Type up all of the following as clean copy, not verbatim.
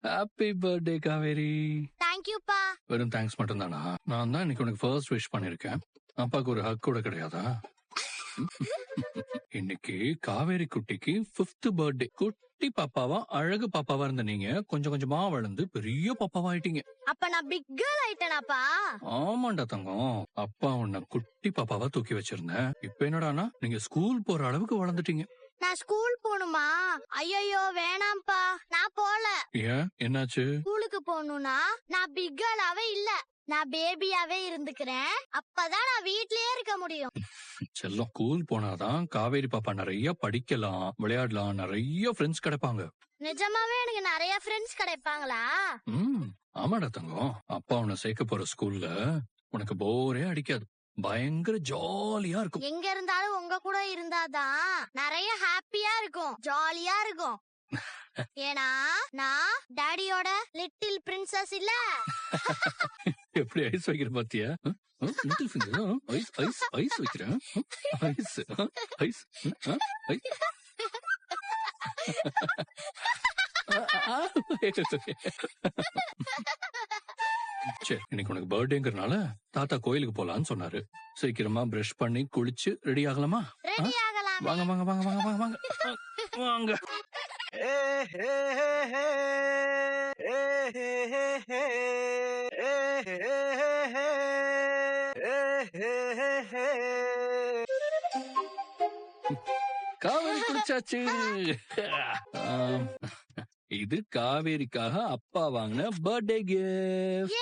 Happy birthday Kaveri. தேங்க்யூப்பா. வெறும் thanks மட்டும் தானா? நான் தான் இன்னைக்கு உனக்கு ஃபர்ஸ்ட் விஷ் பண்ணிருக்கேன். அப்பாக்கு ஒரு ஹக் கூட கிடையாதா? இன்னைக்கு காவேரி குட்டிக்கு 5th பர்த்டே. குட்டி பாப்பாவா அழகு பாப்பாவா இருந்த நீங்க கொஞ்சம் கொஞ்சமா வளர்ந்து பெரிய பாப்பாவா ஆயிட்டீங்க. அப்ப நான் பிக் கேர்ள் ஆயிட்டேனாப்பா? ஆமாண்டா தங்கம். அப்பா உன்னை குட்டி பாப்பாவா தூக்கி வச்சிருந்தேன். இப்ப என்னடானா நீங்க ஸ்கூல் போற அளவுக்கு வளர்ந்துட்டீங்க. நான் ஸ்கூல் போணுமா? ஐயோ வேணாம்ப்பா, நான் போல. ஏன், என்னாச்சு? ஸ்கூலுக்கு போகணும்னா நான் பிக் கேர்ளாவே இல்ல, நான் பேபியாவே இருந்துக்கிறேன். அப்பதான் நான் வீட்லயே இருக்க முடியும். செல்லம், ஸ்கூல் போனாதான் காவேரி பாப்பா நிறைய படிக்கலாம், விளையாடலாம், நிறைய ஃப்ரெண்ட்ஸ் கிடைப்பாங்க. நிஜமாவே எனக்கு நிறைய ஃப்ரெண்ட்ஸ் கிடைப்பாங்களா? ஆமாடா தங்கம். அப்பா உன்னை சேர்க்க போற ஸ்கூல்ல உனக்கு போரே அடிக்காது. பயங்கர ஜாலியா இருக்கும். எங்க இருந்தாலும் உங்க கூட இருந்தாதான் நிறைய ஹாப்பியா இருக்கும், ஜாலியா இருக்கும். ஏன்னா நான் டாடியோட லிட்டில் பிரின்சஸ் இல்ல. எப்படி ஐஸ் வைக்கிற பாத்தியா? Little finger ice ice ice வைக்கிறேன். Ice ice ice. சரி, இன்னைக்கு உனக்கு பர்த்டேங்கறனால தாத்தா கோயிலுக்கு போலான்னு சொன்னாரு. சீக்கிரமா பிரஷ் பண்ணி குளிச்சு ரெடி ஆகலாமா? ரெடி ஆகலாம். வாங்க வாங்க வாங்க வாங்க வாங்க வாங்க வாங்க. காவேரி குடிச்சாச்சு. இது காவேரிக்காக அப்பா வாங்கின பர்த்டே கிஃப்ட்.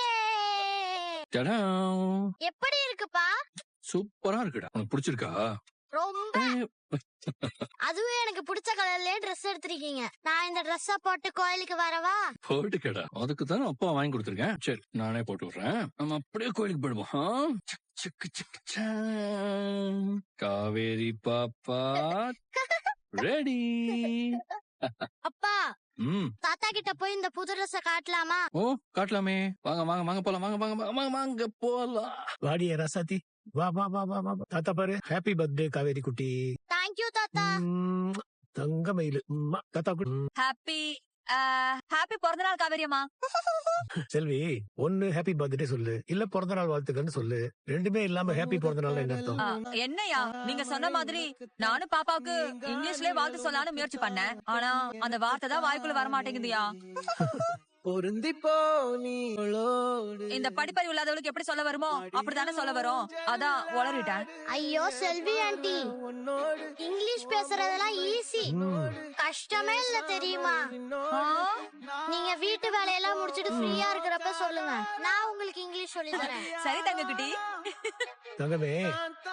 எப்படி இருக்குப்பா? சூப்பரா இருக்குடா. உனக்கு பிடிச்சிருக்கா? ரொம்ப. அதுவும் எனக்கு பிடிச்ச கலர்லயே ட்ரெஸ் எடுத்திருக்கீங்க. நான் இந்த ட்ரெஸ்ஸ போட்டு கோயிலுக்கு வரவா? போட்டுக்கடா, அதுக்கு தானே அப்பா வாங்கி கொடுத்துருக்கேன். சரி, நானே போட்டு விடுறேன். நம்ம அப்படியே கோயிலுக்கு போயிடுவோம். காவேரி பாப்பா ரெடி. அப்பா, தாத்தா கிட்ட போய் இந்த புது ட்ரெஸ்ஸ காட்டலாமா? ஓ, காட்டலாமே. வாங்க வாங்க வாங்க போலாம். வாங்க வாங்க வாங்க வாங்க போலாம். வாடிய ராசாத்தி, வா வா வா வா வா. தாத்தா பாரு, ஹாப்பி பர்த்டே காவேரி குட்டி. தேங்க்யூ தாத்தா. தங்க மயிலு தாத்தா. ஹாப்பி பிறந்த நாள் காவேரியம்மா. செல்வி, ஒன்னு ஹாப்பி பர்த்டே சொல்லு, இல்ல பிறந்த நாள் வாழ்த்துக்கன்னு சொல்லு. ரெண்டுமே இல்லாம ஹாப்பி பிறந்த நாள் என்ன அர்த்தம்? என்னையா நீங்க சொன்ன மாதிரி நானும் பாப்பாவுக்கு இங்கிலீஷ்லயே வாழ்த்து சொல்லலாம்னு முயற்சி பண்ணேன். ஆனா அந்த வார்த்தை தான் வாய்க்குள்ள வர மாட்டேங்குதுயா. இந்த படிப்பறிவு இல்லாதவளுக்கு எப்படி சொல்ல வருமோ அப்படித்தானே சொல்ல வரும். அதான் உளறிட்டேன். ஐயோ செல்வி ஆண்டி, இங்கிலீஷ் பேசுறதெல்லாம் ஈஸி, கஷ்டமே இல்ல தெரியுமா? நீங்க வீட்டு வேலையெல்லாம் முடிச்சிட்டு ஃப்ரீயா இருக்கிறப்ப சொல்லுங்க, நான் உங்களுக்கு இங்கிலீஷ் சொல்லி தரேன். சரி தங்க குட்டி. தங்கமே,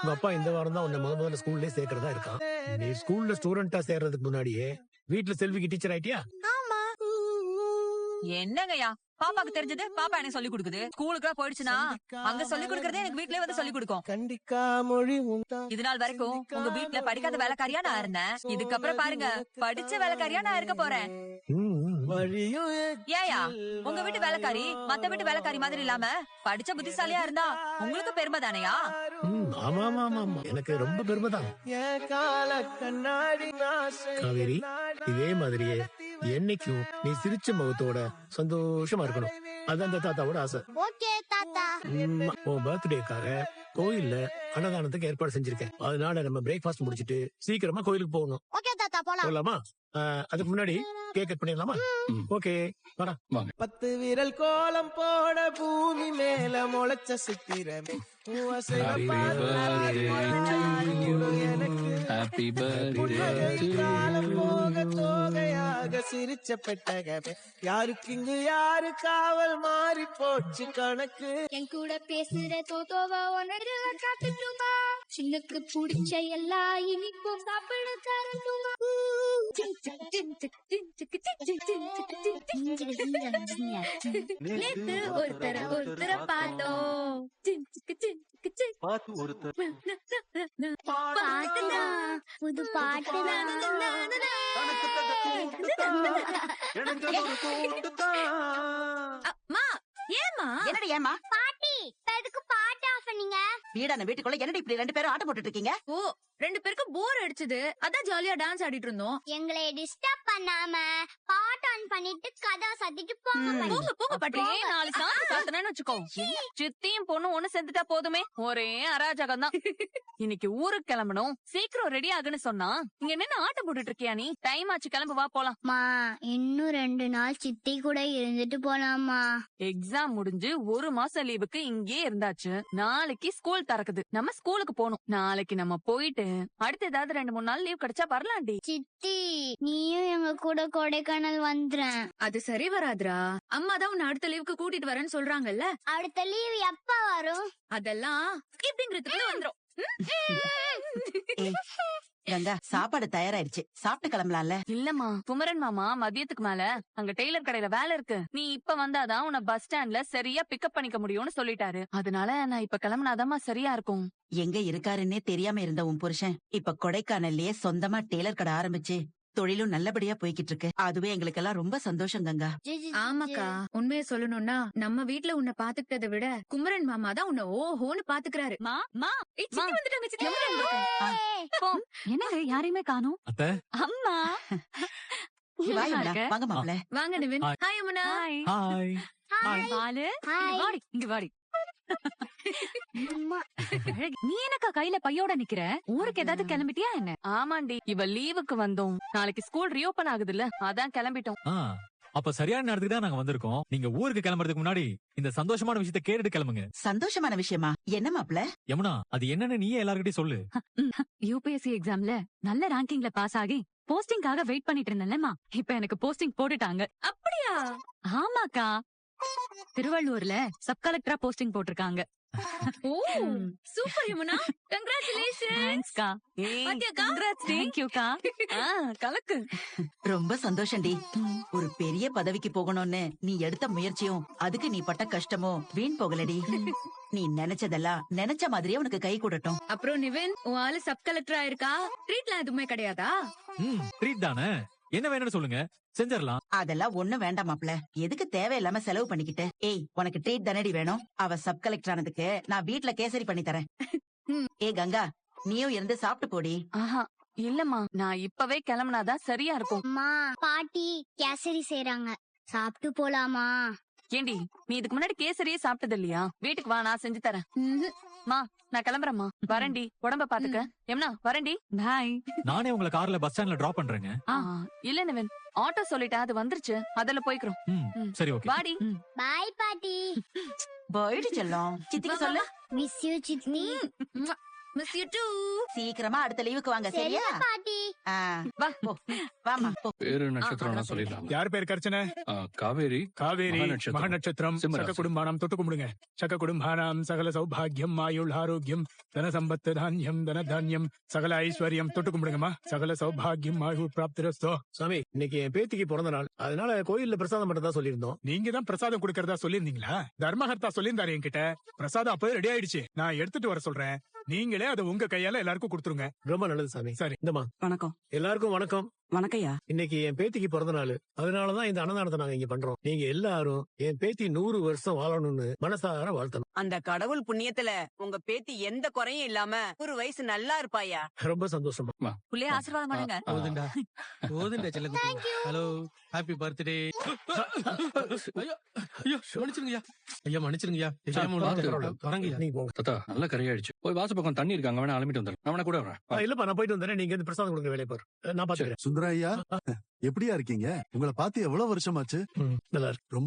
உங்க அப்பா இந்த வாரம் தான் உன்னை முதல்ல ஸ்கூல்ல சேர்க்கறதா இருக்கான். நீ ஸ்கூல்ல ஸ்டூடெண்டா சேர்றதுக்கு முன்னாடியே வீட்டுல செல்விக்கு டீச்சர் ஆயிட்டியா? ஆமா. என்னங்கய்யா, பாப்பாக்கு தெரிஞ்சது பாப்பா எனக்கு சொல்லி கொடுக்குது. ஸ்கூலுக்கு போயிடுச்சுன்னா அங்க சொல்லி கொடுக்கறதே எனக்கு வீட்லயே வந்து சொல்லி கொடுக்கும். இது நாள் வரைக்கும் உங்க வீட்டுல படிக்காத வேலைக்காரியா நான் இருந்தேன். இதுக்கப்புறம் பாருங்க, படிச்ச வேலைக்காரியா நான் இருக்க போறேன். ஏயா, உங்க வீட்டு வேலைக்காரி மத்த வீட்டு வேலைக்காரி மாதிரி இல்லாம படிச்ச புத்திசாலியா இருந்தா உங்களுக்கு பெருமை தானையா? ஆமா ஆமா ஆமா, எனக்கு ரொம்ப பெருமை தான். காவேரி, இதே மாதிரியே என்னைக்கும் நீ சிரிச்ச முகத்தோட சந்தோஷமா இருக்கணும். அது அந்த தாத்தாவோட ஆசை. ஓகே தாத்தா. உன் பர்த்டேக்காக கோயில்ல அன்னதானத்துக்கு ஏற்பாடு செஞ்சிருக்கேன். அதனால நம்ம பிரேக்ஃபாஸ்ட் முடிச்சிட்டு சீக்கிரமா கோயிலுக்கு போகணும். ஓகே தாத்தா, போலாமா? அதுக்கு முன்னாடி கேக் கட் பண்ணிடலாமா? ஓகே, வாடா. 10 விரல் கோலம் போட பூமி மேல முளைச்ச சித்திரமே. ஹாப்பி பர்த்டே போக தோகையாக சிரிச்ச பெட்டகமே. யாருக்கு இங்கு யாரு காவல் மாறி போச்சு கணக்கு. என் கூட பேசுற தோத்தோவா உனக்கு காட்டுமா? சின்னுக்கு பிடிச்ச எல்லா இனிப்பும் சாப்பிட தரட்டுமா? நேத்து ஒருத்தர பார்த்தோம். பாட்டுனா புது பாட்டுனா. என்னடி ஏமா பாட்டி, எதுக்கு பாட்டு ஆஃப் பண்ணீங்க? வீடான வீட்டுக்குள்ள என்னடி இப்படி 2 பேரும் ஆட்டம் போட்டுட்டு இருக்கீங்க? ஓ, 2 பேருக்கும் போர் அடிச்சது, அதான் ஜாலியா டான்ஸ் ஆடிட்டு இருந்தோம். எங்களை டிஸ்டர்ப் பண்ணாம பாட்டு ஆன் பண்ணிட்டு கதவை சாத்திட்டு போங்க பாட்டி. போங்க போங்க பாட்டி, 4 சாத்து சாத்தனன்னு வச்சுக்கோ. சித்தியும் பொண்ணு ஒண்ணு சேர்ந்துட்டா போதுமே, ஒரே அராஜகம் தான். இன்னைக்கு ஊருக்கு கிளம்பணும், சீக்கிரம் ரெடி ஆகுன்னு சொன்னா இங்க என்ன ஆட்டம் போட்டுட்டு இருக்கியா நீ? டைம் ஆச்சு, கிளம்பு, வா போலாம். மா இன்னும் 2 நாள் சித்தி கூட இருந்துட்டு போலாமா? எக்ஸாம் முடிஞ்சு 1 மாசம் லீவுக்கு இங்கே இருந்தாச்சு. நாளைக்கு ஸ்கூல் திறக்குது, நம்ம ஸ்கூலுக்கு போகணும். நாளைக்கு நம்ம போயிட்டு அடுத்து ஏதாவது 2-3 நாள் லீவ் கிடைச்சா வரலாண்டி. சித்தி நீயும் எங்க கூட கொடைக்கானல் வந்துறேன். அது சரி வராதுடா. அம்மா தான் உன்னை அடுத்த லீவுக்கு கூட்டிட்டு வரேன்னு சொல்றாங்கல்ல. அடுத்த லீவ் எப்ப வரும்? அதெல்லாம் இப்படிங்கிறதுக்குள்ள வந்துரும். கங்கா, சாப்பாடு தயாராயிருச்சு, சாப்பிட்டு கிளம்பலாம்ல? இல்லம்மா, குமரன் மாமா மதியத்துக்கு மேல அங்க டெய்லர் கடையில வேலை இருக்கு, நீ இப்ப வந்தாதான் உன்னை பஸ் ஸ்டாண்ட்ல சரியா பிக்கப் பண்ணிக்க முடியும்னு சொல்லிட்டாரு. அதனால நான் இப்ப கிளம்புனாதாம்மா சரியா இருக்கும். எங்க இருக்காருன்னே தெரியாம இருந்த உன் புருஷன் இப்ப கொடைக்கானல்லயே சொந்தமா டெய்லர் கடை ஆரம்பிச்சு தொழிலும் நல்லபடியா போய்கிட்டு இருக்கு. அதுவே எங்களுக்கெல்லாம் ரொம்ப சந்தோஷம் கங்கா. ஆமாக்கா, உண்மையை சொல்லணும்னா நம்ம வீட்ல உன்னை பாத்துக்கிட்டதை விட குமரன் மாமா தான் உன்னை ஓஹோன்னு பாத்துக்கிறாரு. மா மா ஏய், சித்தி வந்துட்டாங்க, சித்தி எவ்வளவு வந்துட்டாங்க. என்னங்க யாரையுமே காணோம்? அத்தை, அம்மா வா யமுனா, வாங்க மாப்ள. வாங்க Nivin. Hi. Hi Yamuna. Hi. Balu, Hi. இங்க வாடி, இங்க வாடி. அம்மா. நீ என்னக்கா கையில பையோட நிக்கிற? ஊருக்கு ஏதாவது கிளம்பிட்டியா என்ன? ஆமாண்டி, இவ லீவுக்கு வந்தோம். நாளைக்கு ஸ்கூல் ரீஓபன் ஆகுதுல்ல, அதான் கிளம்பிட்டோம். அப்ப சரியான நேரத்துக்கு தான் நாங்க வந்திருக்கோம். நீங்க ஊருக்கு கிளம்புறதுக்கு முன்னாடி இந்த சந்தோஷமான விஷயத்தை கேட்டுட்டு கிளம்புங்க. சந்தோஷமான விஷயமா? என்ன மாப்ள? யமுனா, அது என்னன்னு நீயே எல்லார்கிட்டயும் சொல்லு. யூபிஎஸ்சி எக்ஸாம்ல நல்ல ரேங்கிங்ல பாஸ் ஆகி போஸ்டிங்காக வெயிட் பண்ணிட்டு இருந்தேன்லமா, இப்ப எனக்கு போஸ்டிங் போட்டுட்டாங்க. அப்படியா? ஆமாக்கா, திருவள்ளூர்ல சப் கலெக்டரா போஸ்டிங் போட்டிருக்காங்க. ஓ சூப்பர் யமுனா, கங்க்ராச்சுலேஷன். தேங்க்ஸ்க்கா. பாத்தியாக்கா? தேங்க்யூக்கா. கலக்கு. ரொம்ப சந்தோஷம்டி. ஒரு பெரிய பதவிக்கு போகணும்னு நீ எடுத்த முயற்சியும் அதுக்கு நீ பட்ட கஷ்டமும் வீண் போகலடி. நீ நினைச்சதெல்லாம் நினைச்ச மாதிரியே உனக்கு கை கூடட்டும். அப்புறம் நிவின், உன் ஆளு சப் கலெக்டரா இருக்கா? ட்ரீட்லாம் எதுவுமே கிடையாதா? ட்ரீட் தானே, என்ன வேணும்னு சொல்லுங்க, செஞ்சிடலாம். அதெல்லாம் ஒண்ணும் வேண்டாம் மாப்ள, எதுக்கு தேவையில்லாம செலவு பண்ணிக்கிட்டு? ஏய், உனக்கு ட்ரீட் தானடி வேணும்? அவ சப் கலெக்டர் ஆனதுக்கு நான் வீட்ல கேசரி பண்ணி தரேன். ஏய் கங்கா, நீயும் இருந்து சாப்பிட்டு போடி. ஆஹா, இல்லம்மா, நான் இப்பவே கிளம்புனாதான் சரியா இருக்கும். அம்மா பாட்டி கேசரி செய்றாங்க, சாப்பிட்டு போலாமா? ஏண்டி, நீ இதுக்கு முன்னாடி கேசரியே சாப்பிட்டது இல்லையா? வீட்டுக்கு வா, நான் செஞ்சு தரேன். மா, நான் கிளம்புறேம்மா, வரேன்டி, உடம்ப பாத்துக்க. எம்னா, வரேன்டி. பாய். நானே உங்களை கார்ல பஸ் ஸ்டாண்ட்ல டிராப் பண்றேங்க. இல்ல நிவன், ஆட்டோ சொல்லிட்டேன், அது வந்துருச்சு, அதுல போய்க்கிறோம். சரி, ஓகே. வாடி. பாய் பாட்டி. போயிடு செல்லம். சித்திக்கு சொல்லு. மிஸ் யூ சித்தி. Miss you too. சீக்கிரமா அடுத்த லீவுக்கு வாங்க, சரியா? சரியா பாட்டி. வா போ, வாமா போ. பேரு நட்சத்திரம் சொல்லிடலாம். யார் பேர் கர்ச்சனை? காவேரி. காவேரி மகநட்சத்திரம். மகநட்சத்திரம். சிம்மராசி. சக குடும்பானாம் தொட்டு கும்பிடுங்க. சக குடும்பானாம் சகல சௌபாகியம் ஆயுள் ஆரோக்கியம் தன சம்பத்து தானியம் தன தானியம் சகல ஐஸ்வர்யம் தொட்டு கும்பிடுங்கம்மா. சகல சௌபாகியம் ஆயுள் பிராப்திரஸ்தோ. சாமி, இன்னைக்கு என் பேத்திக்கு பிறந்த நாள், அதனால கோயில்ல பிரசாதம் பண்றதா சொல்லியிருந்தோம். நீங்க தான் பிரசாதம் கொடுக்கறதா சொல்லியிருந்தீங்களா? தர்மஹர்த்தா சொல்லியிருந்தாரு என்கிட்ட. பிரசாதம் அப்பவே ரெடி ஆயிடுச்சு, நான் எடுத்துட்டு வர சொல்றேன். நீங்களே அதை உங்க கையால எல்லாருக்கும் கொடுத்துருங்க. ரொம்ப நல்லது சாமி. சரி, இந்தமா. வணக்கம். எல்லாருக்கும் வணக்கம். வணக்கம்யா. இன்னைக்கு என் பேத்திக்கு பிறந்த நாள், அதனாலதான் இந்த அன்னதானத்தை நாங்க இங்க பண்றோம். நீங்க எல்லாரும் என் பேத்தி 100 வருஷம் வாழணும்னு மனசார வாழ்த்தணும். அந்த கடவுள் புண்ணியத்துல உங்க பேத்தி எந்த குறையும் இல்லாம 100 வயசு நல்லா இருப்பாயா. ரொம்ப சந்தோஷமா. புள்ளைய ஆசீர்வாதம் பண்ணுங்க. போதுண்டா போதுண்டா செல்லக்குட்டி. Hello, happy birthday. ஐயோ மன்னிச்சிருங்கய்யா. ஐயா மன்னிச்சிருங்கய்யா. வரங்கய்யா. நீங்க போங்க. தாத்தா, நல்லா கரையாயிடுச்சு. போய் வாச பக்கம் தண்ணி இருக்காங்க, வேணா அலம்பிட்டு வந்துடுறேன். நான் வேணா கூட வரேன். இல்லப்பா, நான் போயிட்டு வந்தேன். நீங்க இந்த பிரசாதம் கொடுங்க, வேலையை பாரு, நான் பாத்துக்கிறேன். சுந்தரையா, எப்படியா இருக்கீங்க? உங்களை பார்த்து எவ்வளவு வருஷமாச்சு? நல்லா இருக்கு. ரொம்ப